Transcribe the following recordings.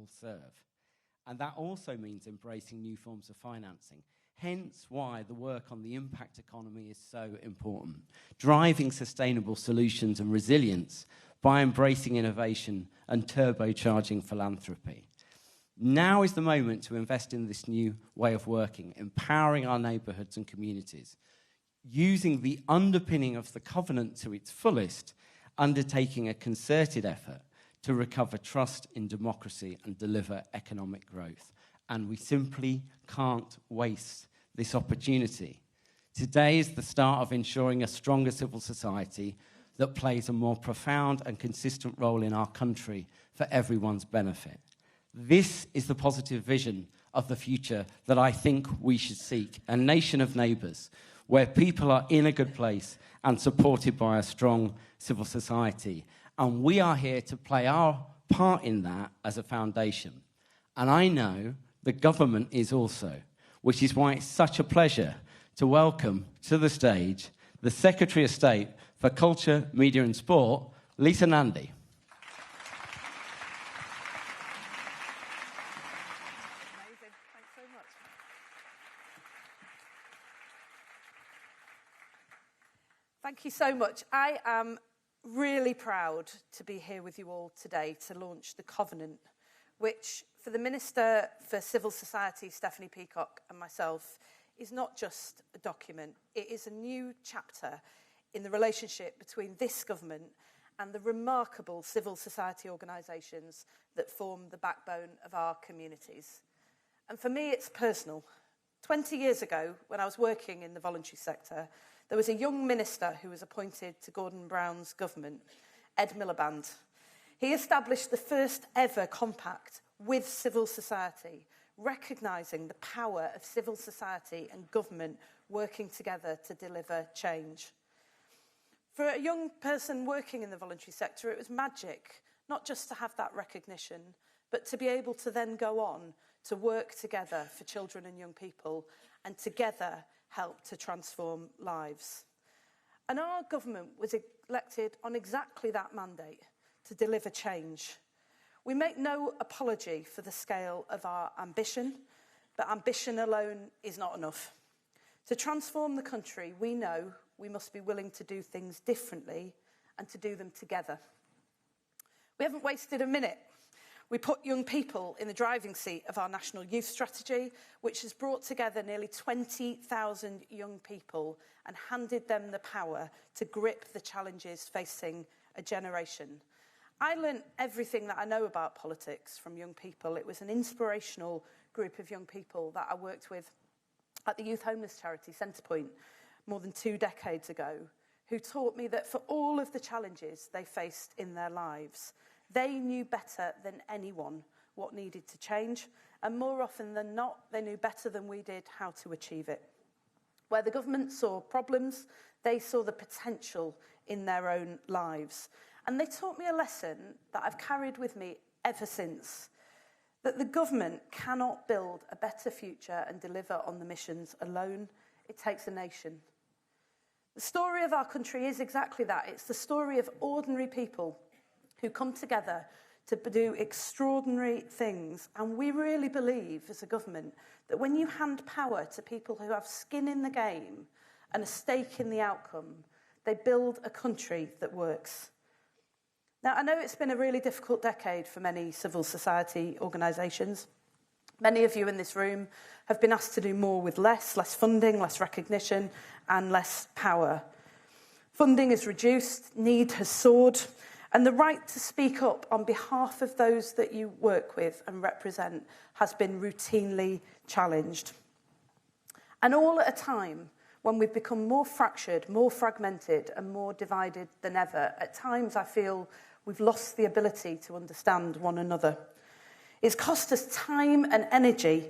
all serve. And that also means embracing new forms of financing. Hence why the work on the impact economy is so important. Driving sustainable solutions and resilience by embracing innovation and turbocharging philanthropy. Now is the moment to invest in this new way of working, empowering our neighbourhoods and communities, using the underpinning of the covenant to its fullest, undertaking a concerted effort to recover trust in democracy and deliver economic growth. And we simply can't waste this opportunity. Today is the start of ensuring a stronger civil society that plays a more profound and consistent role in our country for everyone's benefit. This is the positive vision of the future that I think we should seek, a nation of neighbours, where people are in a good place and supported by a strong civil society. And we are here to play our part in that as a foundation. And I know the government is also, which is why it's such a pleasure to welcome to the stage the Secretary of State for Culture, Media and Sport, Lisa Nandy. Amazing. Thanks so much. Thank you so much. I am really proud to be here with you all today to launch the Covenant, which for the Minister for Civil Society, Stephanie Peacock, and myself, is not just a document. It is a new chapter in the relationship between this government and the remarkable civil society organisations that form the backbone of our communities. And for me, it's personal. 20 years ago, when I was working in the voluntary sector, there was a young minister who was appointed to Gordon Brown's government, Ed Miliband. He established the first ever compact with civil society, recognising the power of civil society and government working together to deliver change. For a young person working in the voluntary sector, it was magic, not just to have that recognition, but to be able to then go on to work together for children and young people and together help to transform lives. And our government was elected on exactly that mandate, to deliver change. We make no apology for the scale of our ambition, but ambition alone is not enough. To transform the country, we know we must be willing to do things differently and to do them together. We haven't wasted a minute. We put young people in the driving seat of our National Youth Strategy, which has brought together nearly 20,000 young people and handed them the power to grip the challenges facing a generation. I learnt everything that I know about politics from young people. It was an inspirational group of young people that I worked with at the youth homeless charity Centrepoint more than 2 decades ago, who taught me that for all of the challenges they faced in their lives, they knew better than anyone what needed to change, and more often than not, they knew better than we did how to achieve it. Where the government saw problems, they saw the potential in their own lives. And they taught me a lesson that I've carried with me ever since, that the government cannot build a better future and deliver on the missions alone. It takes a nation. The story of our country is exactly that. It's the story of ordinary people who come together to do extraordinary things. And we really believe, as a government, that when you hand power to people who have skin in the game and a stake in the outcome, they build a country that works. Now, I know it's been a really difficult decade for many civil society organisations. Many of you in this room have been asked to do more with less funding, less recognition, and less power. Funding is reduced, need has soared, and the right to speak up on behalf of those that you work with and represent has been routinely challenged. And all at a time when we've become more fractured, more fragmented, and more divided than ever. At times I feel we've lost the ability to understand one another. It's cost us time and energy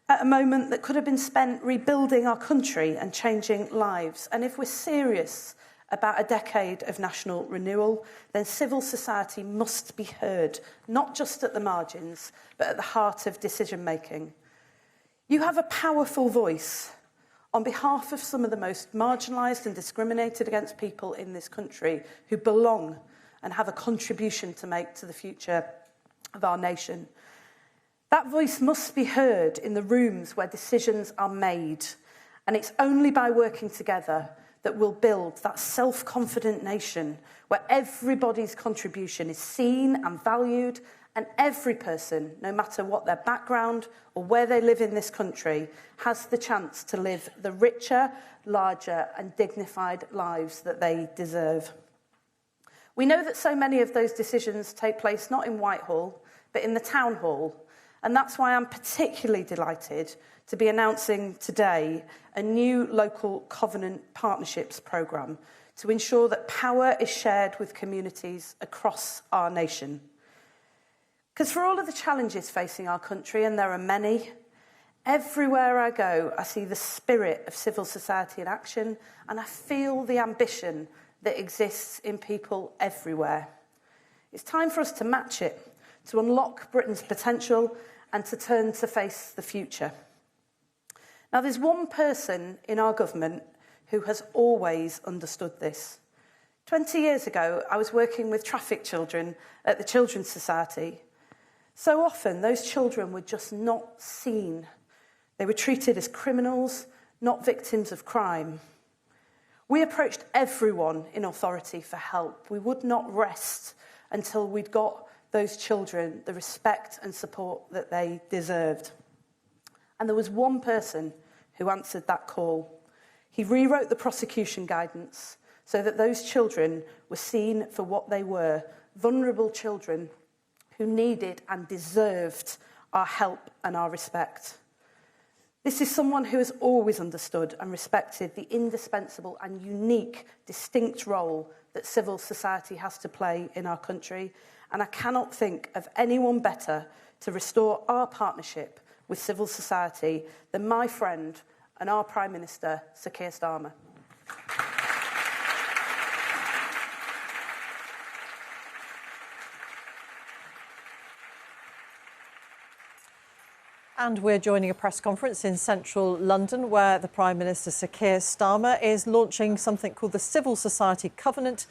at a moment that could have been spent rebuilding our country and changing lives. And if we're serious about a decade of national renewal, then civil society must be heard, not just at the margins, but at the heart of decision-making. You have a powerful voice on behalf of some of the most marginalised and discriminated against people in this country who belong and have a contribution to make to the future of our nation. That voice must be heard in the rooms where decisions are made, and it's only by working together that we'll build that self-confident nation where everybody's contribution is seen and valued, and every person, no matter what their background or where they live in this country, has the chance to live the richer, larger and dignified lives that they deserve. We know that so many of those decisions take place not in Whitehall, but in the Town Hall, and that's why I'm particularly delighted to be announcing today a new local covenant partnerships programme to ensure that power is shared with communities across our nation. Because for all of the challenges facing our country, and there are many, everywhere I go, I see the spirit of civil society in action, and I feel the ambition that exists in people everywhere. It's time for us to match it, to unlock Britain's potential, and to turn to face the future. Now, there's one person in our government who has always understood this. 20 years ago, I was working with trafficked children at the Children's Society. So often, those children were just not seen. They were treated as criminals, not victims of crime. We approached everyone in authority for help. We would not rest until we'd got those children the respect and support that they deserved. And there was one person who answered that call. He rewrote the prosecution guidance so that those children were seen for what they were, vulnerable children who needed and deserved our help and our respect. This is someone who has always understood and respected the indispensable and unique, distinct role that civil society has to play in our country, and I cannot think of anyone better to restore our partnership with civil society than my friend and our Prime Minister, Sir Keir Starmer. And we're joining a press conference in central London where the Prime Minister, Sir Keir Starmer, is launching something called the Civil Society Covenant,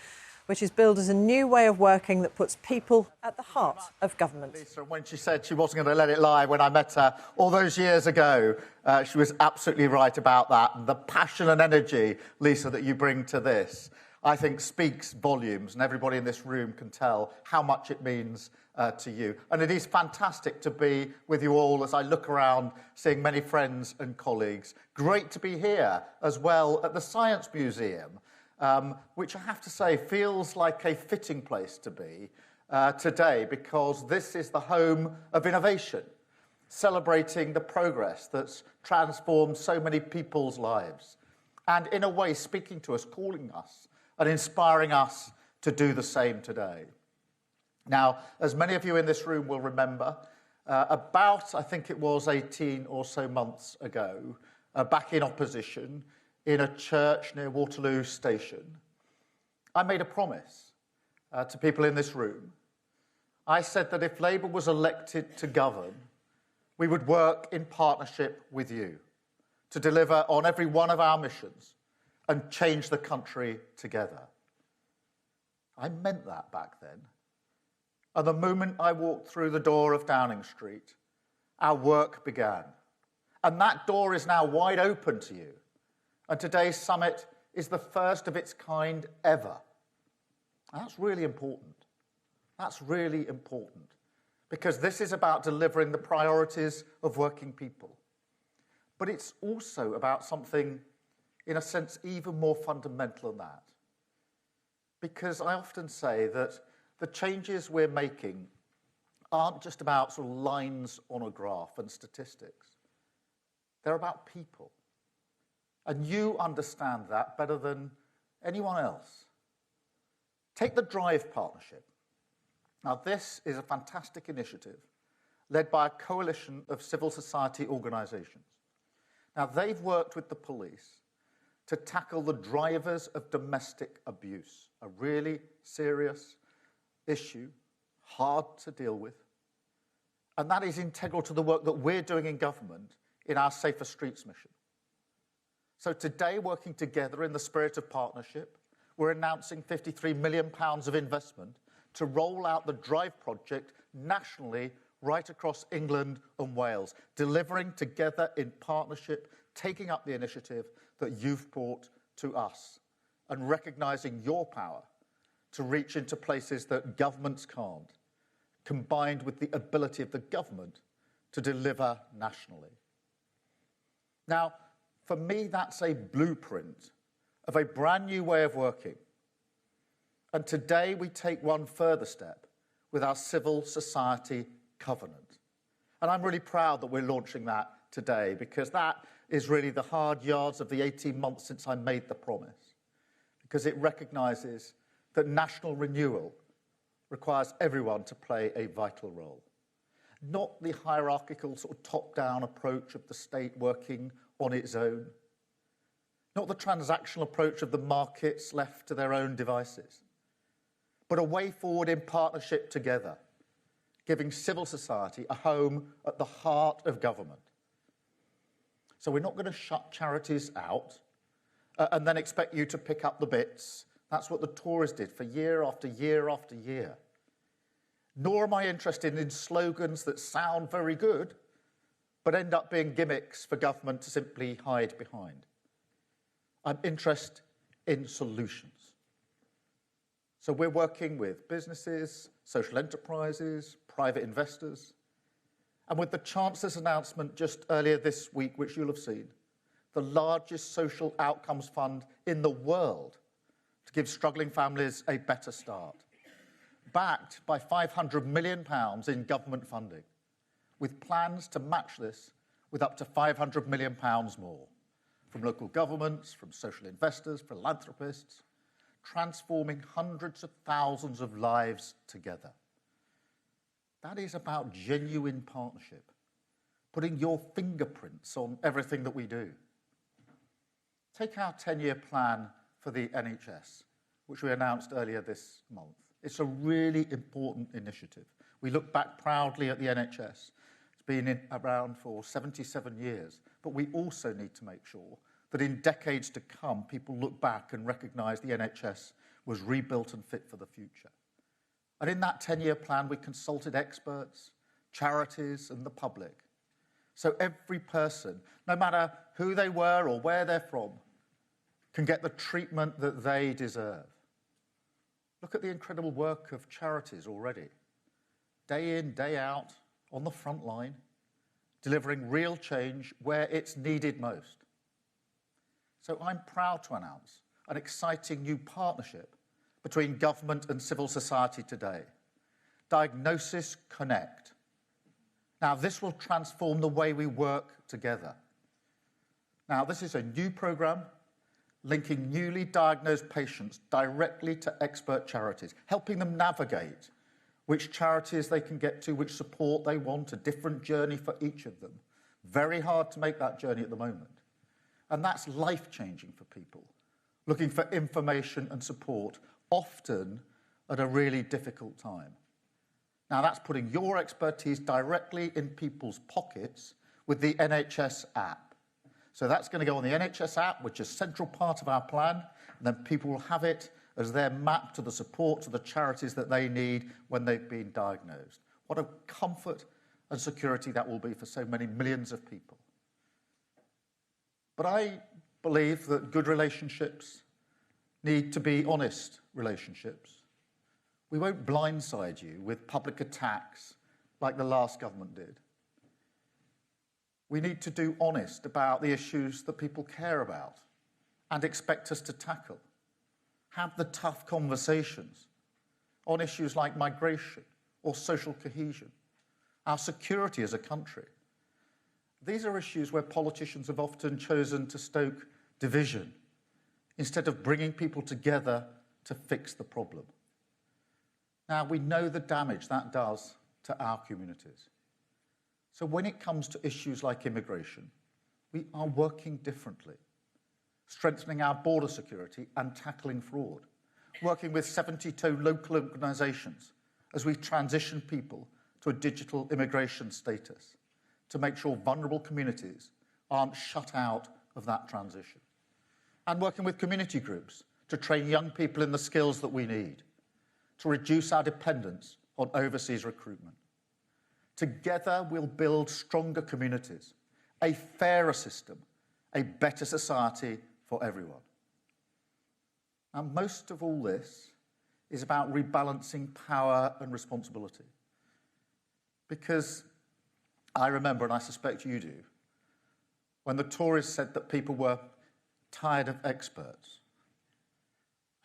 which is billed as a new way of working that puts people at the heart of government. Lisa, when she said she wasn't going to let it lie when I met her all those years ago, she was absolutely right about that. And the passion and energy, Lisa, that you bring to this, I think speaks volumes, and everybody in this room can tell how much it means to you. And it is fantastic to be with you all as I look around, seeing many friends and colleagues. Great to be here as well at the Science Museum, which I have to say feels like a fitting place to be today, because this is the home of innovation, celebrating the progress that's transformed so many people's lives, and in a way speaking to us, calling us, and inspiring us to do the same today. Now, as many of you in this room will remember, about, I think it was 18 or so months ago, back in opposition, in a church near Waterloo Station, I made a promise to people in this room. I said that if Labour was elected to govern, we would work in partnership with you to deliver on every one of our missions and change the country together. I meant that back then. And the moment I walked through the door of Downing Street, our work began. And that door is now wide open to you. And today's summit is the first of its kind ever. And that's really important. That's really important. Because this is about delivering the priorities of working people. But it's also about something, in a sense, even more fundamental than that. Because I often say that the changes we're making aren't just about sort of lines on a graph and statistics. They're about people. And you understand that better than anyone else. Take the Drive Partnership. Now, this is a fantastic initiative led by a coalition of civil society organisations. Now, they've worked with the police to tackle the drivers of domestic abuse, a really serious issue, hard to deal with. And that is integral to the work that we're doing in government in our Safer Streets mission. So today, working together in the spirit of partnership, we're announcing £53 million of investment to roll out the Drive project nationally right across England and Wales, delivering together in partnership, taking up the initiative that you've brought to us and recognising your power to reach into places that governments can't, combined with the ability of the government to deliver nationally. Now, for me, that's a blueprint of a brand new way of working. And today we take one further step with our civil society covenant. And I'm really proud that we're launching that today, because that is really the hard yards of the 18 months since I made the promise, because it recognises that national renewal requires everyone to play a vital role. Not the hierarchical sort of top-down approach of the state working on its own. Not the transactional approach of the markets left to their own devices. But a way forward in partnership together, giving civil society a home at the heart of government. So we're not going to shut charities out and then expect you to pick up the bits. That's what the Tories did for year after year after year. Nor am I interested in slogans that sound very good, but end up being gimmicks for government to simply hide behind. I'm interested in solutions. So we're working with businesses, social enterprises, private investors, and with the Chancellor's announcement just earlier this week, which you'll have seen, the largest social outcomes fund in the world to give struggling families a better start, backed by £500 million in government funding, with plans to match this with up to £500 million more from local governments, from social investors, philanthropists, transforming hundreds of thousands of lives together. That is about genuine partnership, putting your fingerprints on everything that we do. Take our 10-year plan for the NHS, which we announced earlier this month. It's a really important initiative. We look back proudly at the NHS. It's been around for 77 years, but we also need to make sure that in decades to come, people look back and recognise the NHS was rebuilt and fit for the future. And in that 10-year plan, we consulted experts, charities, and the public. So every person, no matter who they were or where they're from, can get the treatment that they deserve. Look at the incredible work of charities already. Day in, day out, on the front line, delivering real change where it's needed most. So I'm proud to announce an exciting new partnership between government and civil society today. Diagnosis Connect. Now, this will transform the way we work together. Now, this is a new programme linking newly diagnosed patients directly to expert charities, helping them navigate which charities they can get to, which support they want, a different journey for each of them. Very hard to make that journey at the moment. And that's life-changing for people, looking for information and support, often at a really difficult time. Now, that's putting your expertise directly in people's pockets with the NHS app. So that's going to go on the NHS app, which is a central part of our plan, and then people will have it as their map to the support to the charities that they need when they've been diagnosed. What a comfort and security that will be for so many millions of people. But I believe that good relationships need to be honest relationships. We won't blindside you with public attacks like the last government did. We need to do honest about the issues that people care about and expect us to tackle. Have the tough conversations on issues like migration or social cohesion, our security as a country. These are issues where politicians have often chosen to stoke division instead of bringing people together to fix the problem. Now, we know the damage that does to our communities. So when it comes to issues like immigration, we are working differently, strengthening our border security and tackling fraud, working with 72 local organisations as we transition people to a digital immigration status to make sure vulnerable communities aren't shut out of that transition, and working with community groups to train young people in the skills that we need, to reduce our dependence on overseas recruitment, Together we'll build stronger communities, a fairer system, a better society for everyone. And most of all this is about rebalancing power and responsibility. Because I remember, and I suspect you do, when the Tories said that people were tired of experts.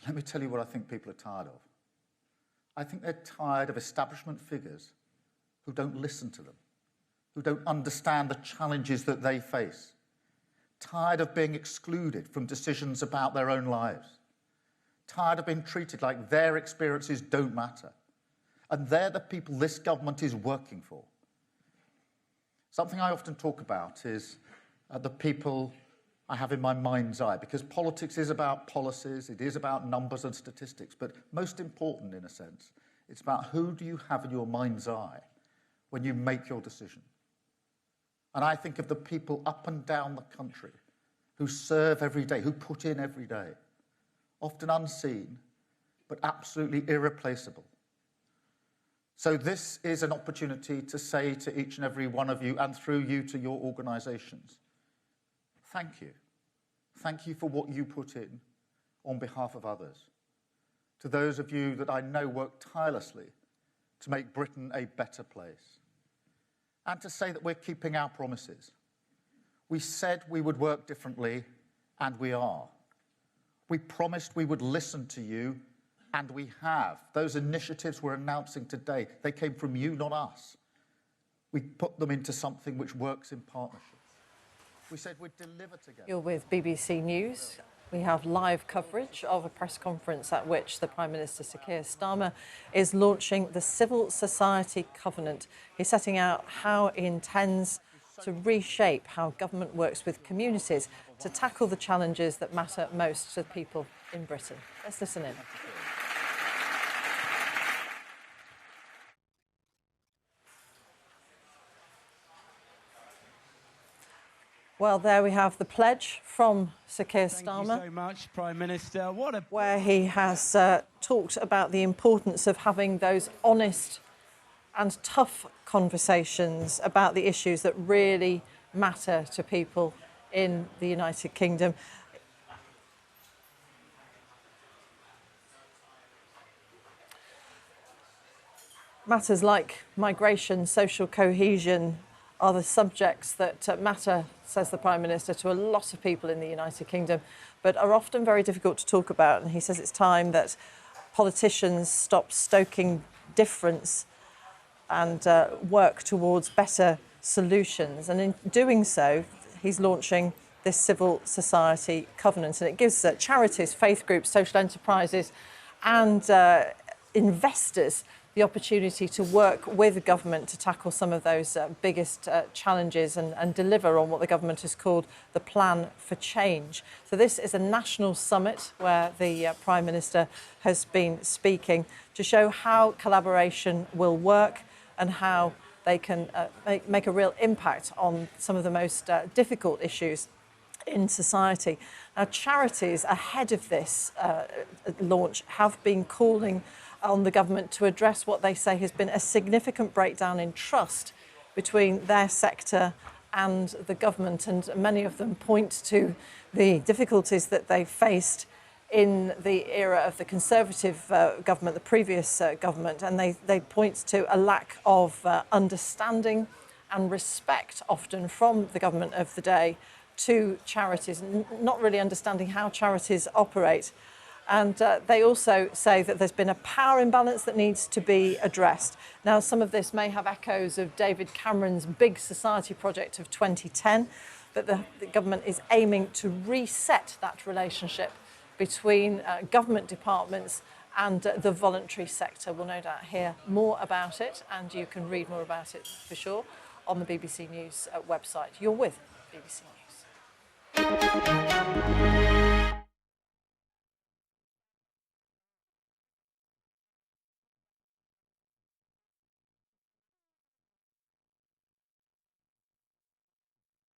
Let me tell you what I think people are tired of. I think they're tired of establishment figures who don't listen to them, who don't understand the challenges that they face, tired of being excluded from decisions about their own lives, tired of being treated like their experiences don't matter. And they're the people this government is working for. Something I often talk about is the people I have in my mind's eye, because politics is about policies, it is about numbers and statistics, but most important, in a sense, it's about who do you have in your mind's eye when you make your decision. And I think of the people up and down the country who serve every day, who put in every day, often unseen, but absolutely irreplaceable. So this is an opportunity to say to each and every one of you, and through you to your organisations, thank you. Thank you for what you put in on behalf of others. To those of you that I know work tirelessly to make Britain a better place. And to say that we're keeping our promises. We said we would work differently, and we are. We promised we would listen to you, and we have. Those initiatives we're announcing today, they came from you, not us. We put them into something which works in partnership. We said we'd deliver together. You're with BBC News. We have live coverage of a press conference at which the Prime Minister, Sir Keir Starmer, is launching the Civil Society Covenant. He's setting out how he intends to reshape how government works with communities to tackle the challenges that matter most to the people in Britain. Let's listen in. Well, there we have the pledge from Sir Keir Starmer. Thank you so much, Prime Minister. Where he has talked about the importance of having those honest and tough conversations about the issues that really matter to people in the United Kingdom. Matters like migration, social cohesion, are the subjects that matter, says the Prime Minister, to a lot of people in the United Kingdom, but are often very difficult to talk about. And he says it's time that politicians stop stoking difference and work towards better solutions. And in doing so, he's launching this Civil Society Covenant, and it gives charities, faith groups, social enterprises and investors the opportunity to work with the government to tackle some of those biggest challenges and deliver on what the government has called the Plan for Change. So this is a national summit where the Prime Minister has been speaking to show how collaboration will work and how they can make a real impact on some of the most difficult issues in society. Now, charities ahead of this launch have been calling on the government to address what they say has been a significant breakdown in trust between their sector and the government, and many of them point to the difficulties that they faced in the era of the Conservative government, the previous government, and they point to a lack of understanding and respect often from the government of the day to charities, not really understanding how charities operate. And they also say that there's been a power imbalance that needs to be addressed. Now, some of this may have echoes of David Cameron's big society project of 2010, but the government is aiming to reset that relationship between government departments and the voluntary sector. We'll no doubt hear more about it, and you can read more about it for sure on the BBC News website. You're with BBC News.